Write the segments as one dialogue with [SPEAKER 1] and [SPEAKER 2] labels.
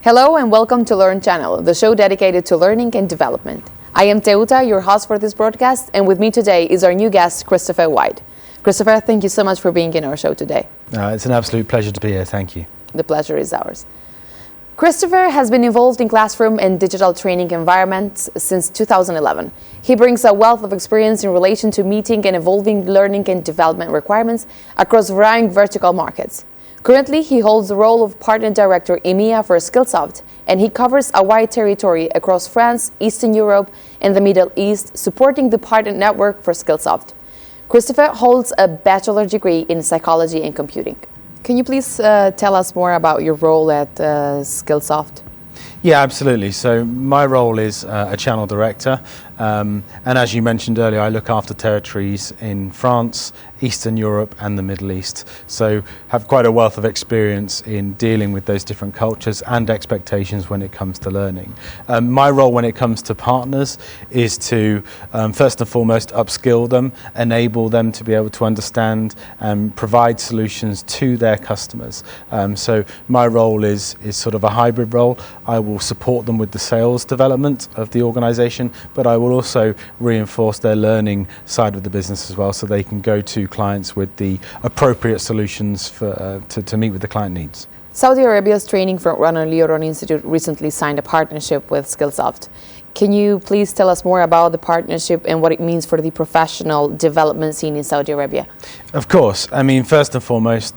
[SPEAKER 1] Hello and welcome to Leoron Channel, the show dedicated to learning and development. I am Teuta, your host for this broadcast, and with me today is our new guest, Christopher White. Christopher, thank you so much for being in our show today.
[SPEAKER 2] It's an absolute pleasure to be here, thank you.
[SPEAKER 1] The pleasure is ours. Christopher has been involved in classroom and digital training environments since 2011. He brings a wealth of experience in relation to meeting and evolving learning and development requirements across varying vertical markets. Currently, he holds the role of Partner Director EMEA for Skillsoft, and he covers a wide territory across France, Eastern Europe, and the Middle East, supporting the partner network for Skillsoft. Christopher holds a bachelor's degree in psychology and computing. Can you please tell us more about your role at Skillsoft?
[SPEAKER 2] Yeah, absolutely. So my role is a channel director, and as you mentioned earlier, I look after territories in France, Eastern Europe and the Middle East. So have quite a wealth of experience in dealing with those different cultures and expectations when it comes to learning. My role when it comes to partners is to first and foremost upskill them, enable them to be able to understand and provide solutions to their customers. So my role is sort of a hybrid role. I will support them with the sales development of the organization, but I will also reinforce their learning side of the business as well, so they can go to clients with the appropriate solutions for, to meet with the client needs.
[SPEAKER 1] Saudi Arabia's training frontrunner Leoron Institute recently signed a partnership with Skillsoft. Can you please tell us more about the partnership and what it means for the professional development scene in Saudi Arabia?
[SPEAKER 2] Of course. I mean, first and foremost,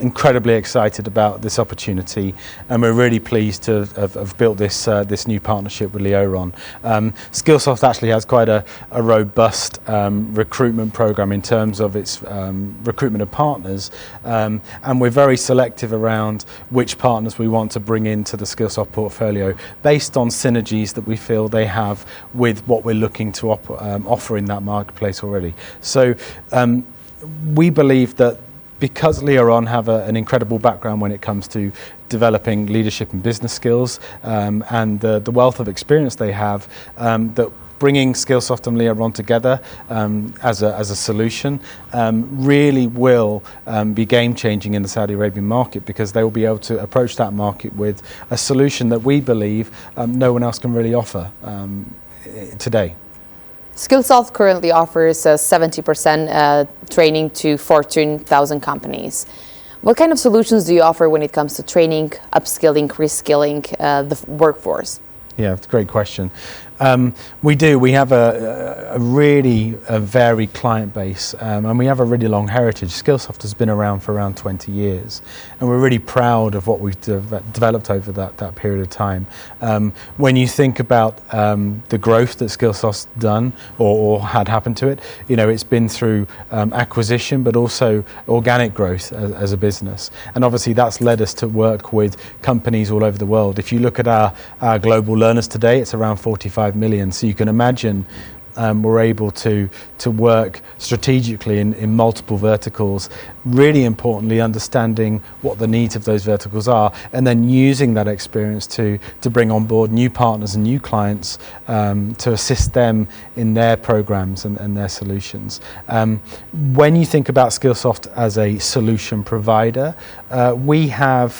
[SPEAKER 2] incredibly excited about this opportunity, and we're really pleased to have built this new partnership with Leoron. Skillsoft actually has quite a robust recruitment program in terms of its recruitment of partners, and we're very selective around which partners we want to bring into the Skillsoft portfolio based on synergies that we feel they have with what we're looking to offer in that marketplace already. So we believe that because Leoron have an incredible background when it comes to developing leadership and business skills, and the wealth of experience they have, that bringing Skillsoft and Leoron together as a solution really will be game-changing in the Saudi Arabian market, because they will be able to approach that market with a solution that we believe no one else can really offer today.
[SPEAKER 1] Skillsoft currently offers 70% training to Fortune 1000 companies. What kind of solutions do you offer when it comes to training, upskilling, reskilling the workforce?
[SPEAKER 2] Yeah, it's a great question. We have a really varied client base, and we have a really long heritage. Skillsoft has been around for around 20 years, and we're really proud of what we've developed over that period of time. When you think about the growth that Skillsoft's done or had happened to it, you know, it's been through acquisition, but also organic growth as a business. And obviously that's led us to work with companies all over the world. If you look at our global learners today, it's around 45 million. So you can imagine we're able to work strategically in multiple verticals, really importantly understanding what the needs of those verticals are, and then using that experience to bring on board new partners and new clients to assist them in their programs and their solutions. When you think about Skillsoft as a solution provider, we have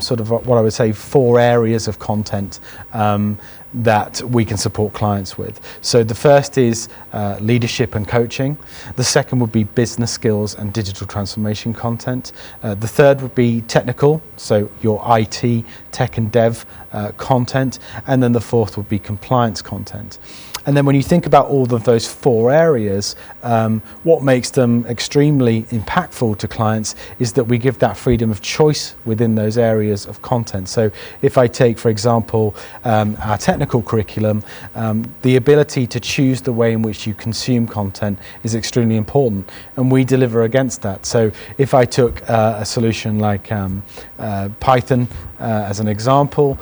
[SPEAKER 2] sort of what I would say 4 areas of content that we can support clients with. So the first is leadership and coaching. The second would be business skills and digital transformation content. The third would be technical, so your IT, tech and dev content. And then the fourth would be compliance content. And then when you think about all of those 4 areas, what makes them extremely impactful to clients is that we give that freedom of choice within those areas of content. So if I take, for example, our technical curriculum, the ability to choose the way in which you consume content is extremely important, and we deliver against that. So if I took a solution like Python as an example,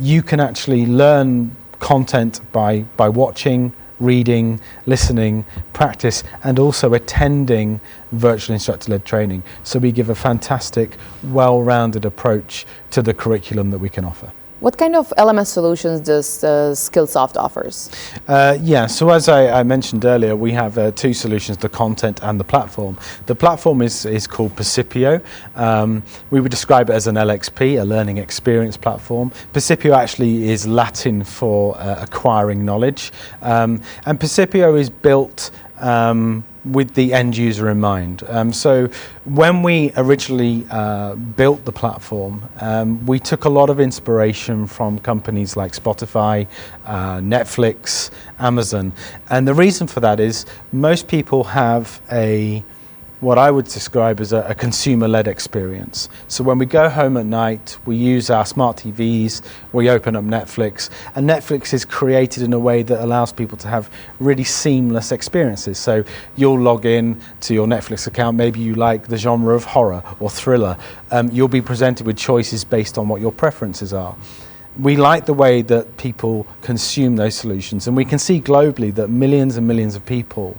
[SPEAKER 2] you can actually learn content by watching, reading, listening, practice, and also attending virtual instructor-led training. So we give a fantastic, well-rounded approach to the curriculum that we can offer.
[SPEAKER 1] What kind of LMS solutions does Skillsoft offers?
[SPEAKER 2] So as I mentioned earlier, we have two solutions, the content and the platform. The platform is called Percipio. We would describe it as an LXP, a learning experience platform. Percipio actually is Latin for acquiring knowledge. And Percipio is built with the end user in mind. So when we originally built the platform, we took a lot of inspiration from companies like Spotify, Netflix, Amazon. And the reason for that is most people have what I would describe as a consumer-led experience. So when we go home at night, we use our smart TVs, we open up Netflix, and Netflix is created in a way that allows people to have really seamless experiences. So you'll log in to your Netflix account, maybe you like the genre of horror or thriller. You'll be presented with choices based on what your preferences are. We like the way that people consume those solutions, and we can see globally that millions and millions of people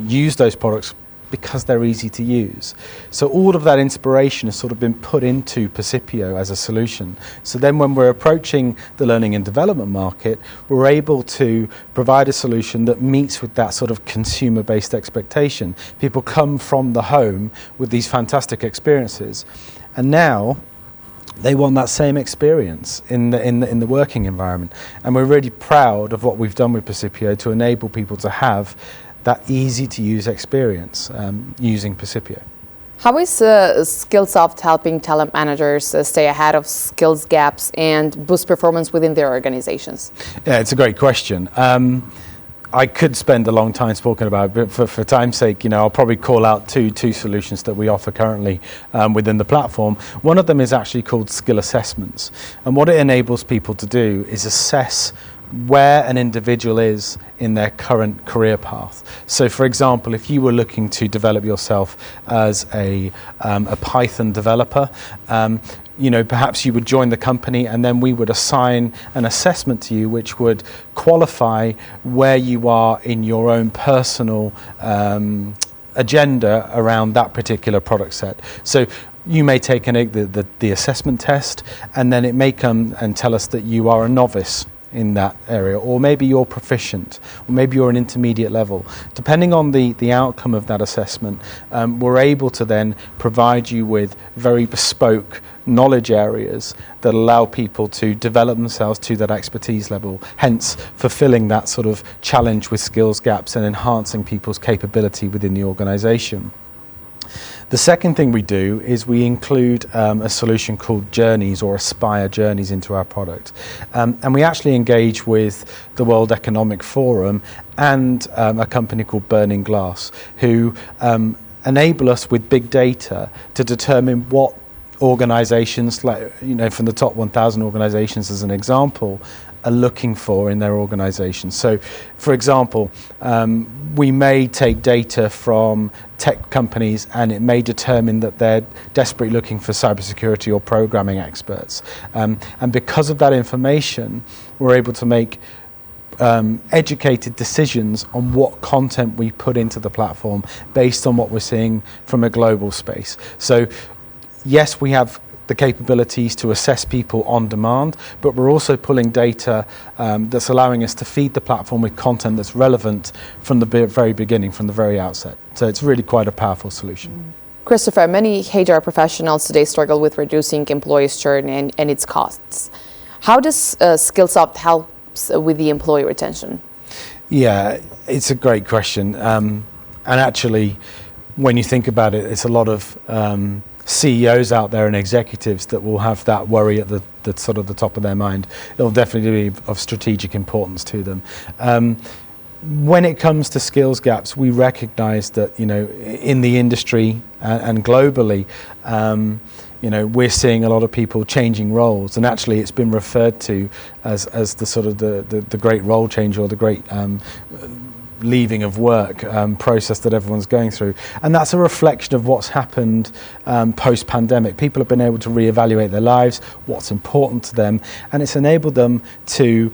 [SPEAKER 2] use those products because they're easy to use. So all of that inspiration has sort of been put into Percipio as a solution. So then when we're approaching the learning and development market, we're able to provide a solution that meets with that sort of consumer-based expectation. People come from the home with these fantastic experiences, and now they want that same experience in the working environment. And we're really proud of what we've done with Percipio to enable people to have that easy-to-use experience using Percipio.
[SPEAKER 1] How is Skillsoft helping talent managers stay ahead of skills gaps and boost performance within their organizations?
[SPEAKER 2] Yeah, it's a great question. I could spend a long time talking about it, but for time's sake, I'll probably call out two solutions that we offer currently within the platform. One of them is actually called skill assessments, and what it enables people to do is assess where an individual is in their current career path. So for example, if you were looking to develop yourself as a Python developer, perhaps you would join the company, and then we would assign an assessment to you which would qualify where you are in your own personal agenda around that particular product set. So you may take the assessment test, and then it may come and tell us that you are a novice in that area, or maybe you're proficient, or maybe you're an intermediate level. Depending on the outcome of that assessment, we're able to then provide you with very bespoke knowledge areas that allow people to develop themselves to that expertise level, hence fulfilling that sort of challenge with skills gaps and enhancing people's capability within the organization. The second thing we do is we include a solution called Journeys, or Aspire Journeys, into our product. And we actually engage with the World Economic Forum and a company called Burning Glass, who enable us with big data to determine what organizations, like, from the top 1,000 organizations as an example, are looking for in their organization. So, for example, we may take data from tech companies, and it may determine that they're desperately looking for cybersecurity or programming experts. And because of that information, we're able to make educated decisions on what content we put into the platform based on what we're seeing from a global space. So, yes, we have the capabilities to assess people on demand, but we're also pulling data that's allowing us to feed the platform with content that's relevant from the very beginning, from the very outset. So it's really quite a powerful solution.
[SPEAKER 1] Christopher, many HR professionals today struggle with reducing employees' churn and its costs. How does Skillsoft help with the employee retention? Yeah,
[SPEAKER 2] it's a great question. And actually, when you think about it, it's a lot of CEOs out there and executives that will have that worry at the sort of the top of their mind. It'll definitely be of strategic importance to them. When it comes to skills gaps, we recognize that, in the industry and globally, we're seeing a lot of people changing roles, and actually it's been referred to as the sort of the great role change, or the great leaving of work process that everyone's going through. And that's a reflection of what's happened post-pandemic. People have been able to reevaluate their lives, what's important to them, and it's enabled them to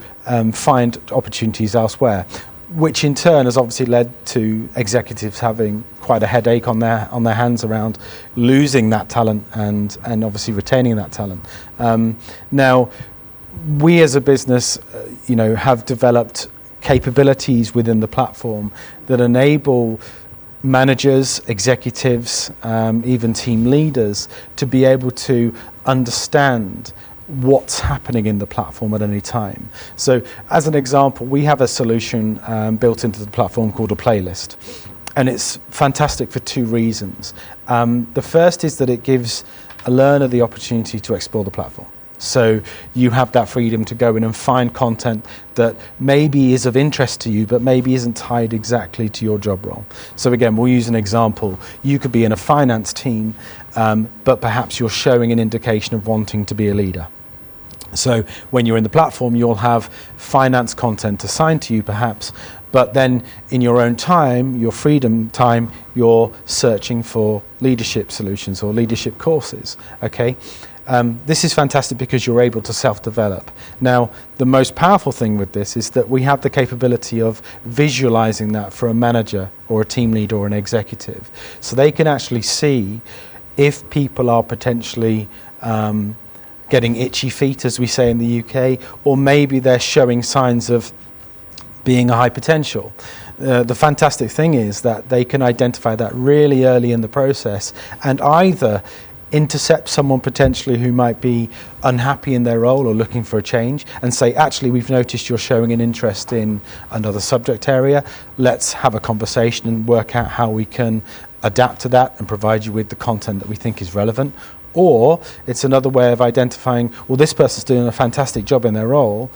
[SPEAKER 2] find opportunities elsewhere, which in turn has obviously led to executives having quite a headache on their hands around losing that talent and obviously retaining that talent. Now, we as a business, have developed capabilities within the platform that enable managers, executives, even team leaders to be able to understand what's happening in the platform at any time. So as an example, we have a solution built into the platform called a playlist. And it's fantastic for two reasons. The first is that it gives a learner the opportunity to explore the platform. So you have that freedom to go in and find content that maybe is of interest to you, but maybe isn't tied exactly to your job role. So again, we'll use an example. You could be in a finance team, but perhaps you're showing an indication of wanting to be a leader. So when you're in the platform, you'll have finance content assigned to you perhaps, but then in your own time, your freedom time, you're searching for leadership solutions or leadership courses, okay? This is fantastic because you're able to self-develop. Now, the most powerful thing with this is that we have the capability of visualizing that for a manager or a team leader or an executive. So they can actually see if people are potentially getting itchy feet, as we say in the UK, or maybe they're showing signs of being a high potential. The fantastic thing is that they can identify that really early in the process and either intercept someone potentially who might be unhappy in their role or looking for a change and say, actually, we've noticed you're showing an interest in another subject area. Let's have a conversation and work out how we can adapt to that and provide you with the content that we think is relevant. Or it's another way of identifying, well, this person's doing a fantastic job in their role,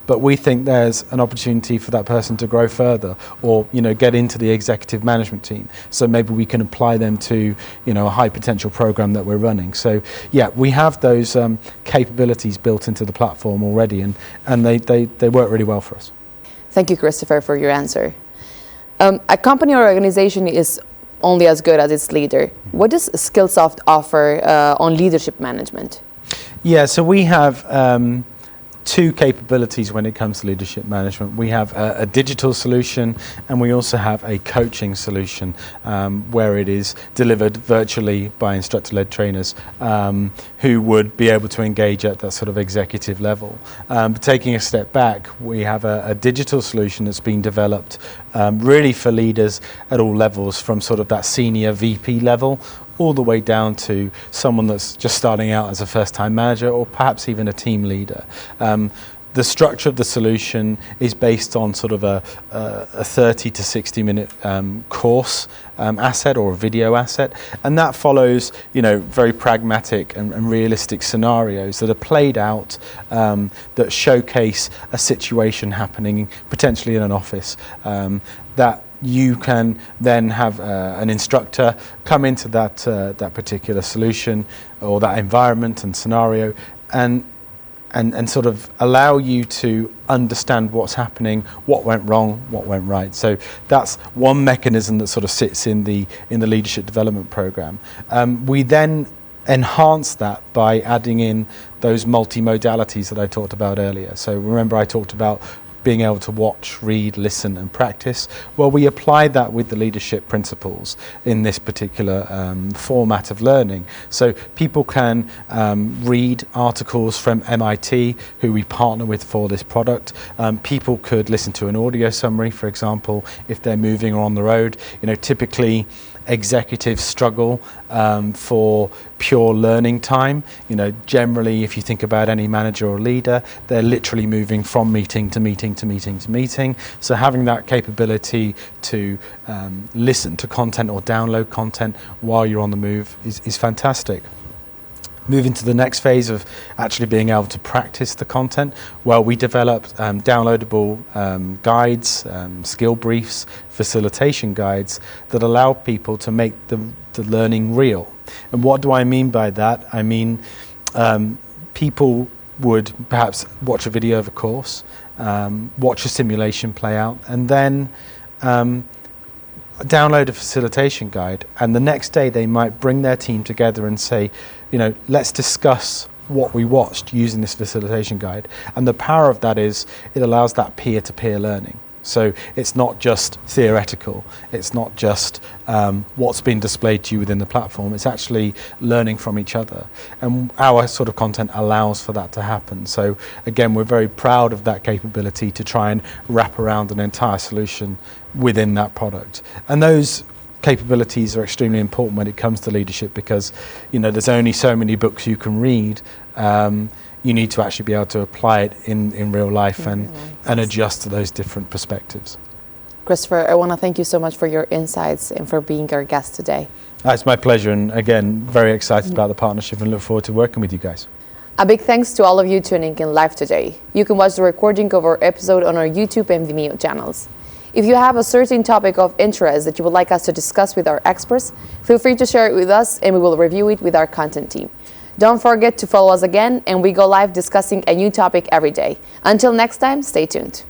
[SPEAKER 2] but we think there's an opportunity for that person to grow further or, get into the executive management team. So maybe we can apply them to, a high potential program that we're running. So yeah, we have those capabilities built into the platform already and they work really well for us.
[SPEAKER 1] Thank you, Christopher, for your answer. A company or organization is only as good as its leader. What does Skillsoft offer on leadership management?
[SPEAKER 2] Yeah, so we have two capabilities when it comes to leadership management. We have a digital solution and we also have a coaching solution where it is delivered virtually by instructor-led trainers who would be able to engage at that sort of executive level. But taking a step back, we have a digital solution that's been developed really for leaders at all levels, from sort of that senior VP level all the way down to someone that's just starting out as a first-time manager or perhaps even a team leader. The structure of the solution is based on sort of a 30 to 60 minute course asset or a video asset, and that follows very pragmatic and realistic scenarios that are played out that showcase a situation happening potentially in an office that you can then have an instructor come into that particular solution or that environment and scenario and sort of allow you to understand what's happening, what went wrong, what went right. So that's one mechanism that sort of sits in the leadership development program. We then enhance that by adding in those multimodalities that I talked about earlier. So remember I talked about being able to watch, read, listen and practice. Well, we apply that with the leadership principles in this particular format of learning. So people can read articles from MIT, who we partner with for this product. People could listen to an audio summary, for example, if they're moving or on the road. Typically executives struggle for pure learning time. Generally, if you think about any manager or leader, they're literally moving from meeting to meeting to meeting to meeting. So having that capability to listen to content or download content while you're on the move is fantastic. Moving to the next phase of actually being able to practice the content, well, we developed downloadable guides, skill briefs, facilitation guides that allow people to make the learning real. And what do I mean by that? I mean, people would perhaps watch a video of a course, watch a simulation play out, and then download a facilitation guide, and the next day they might bring their team together and say, let's discuss what we watched using this facilitation guide. And the power of that is it allows that peer-to-peer learning. So it's not just theoretical, it's not just what's been displayed to you within the platform, it's actually learning from each other. And our sort of content allows for that to happen. So again, we're very proud of that capability to try and wrap around an entire solution within that product. And those capabilities are extremely important when it comes to leadership, because there's only so many books you can read. You need to actually be able to apply it in real life and adjust to those different perspectives.
[SPEAKER 1] Christopher, I want to thank you so much for your insights and for being our guest today.
[SPEAKER 2] It's my pleasure, and again, very excited about the partnership and look forward to working with you guys.
[SPEAKER 1] A big thanks to all of you tuning in live today. You can watch the recording of our episode on our YouTube and Vimeo channels. If you have a certain topic of interest that you would like us to discuss with our experts, feel free to share it with us and we will review it with our content team. Don't forget to follow us again, and we go live discussing a new topic every day. Until next time, stay tuned.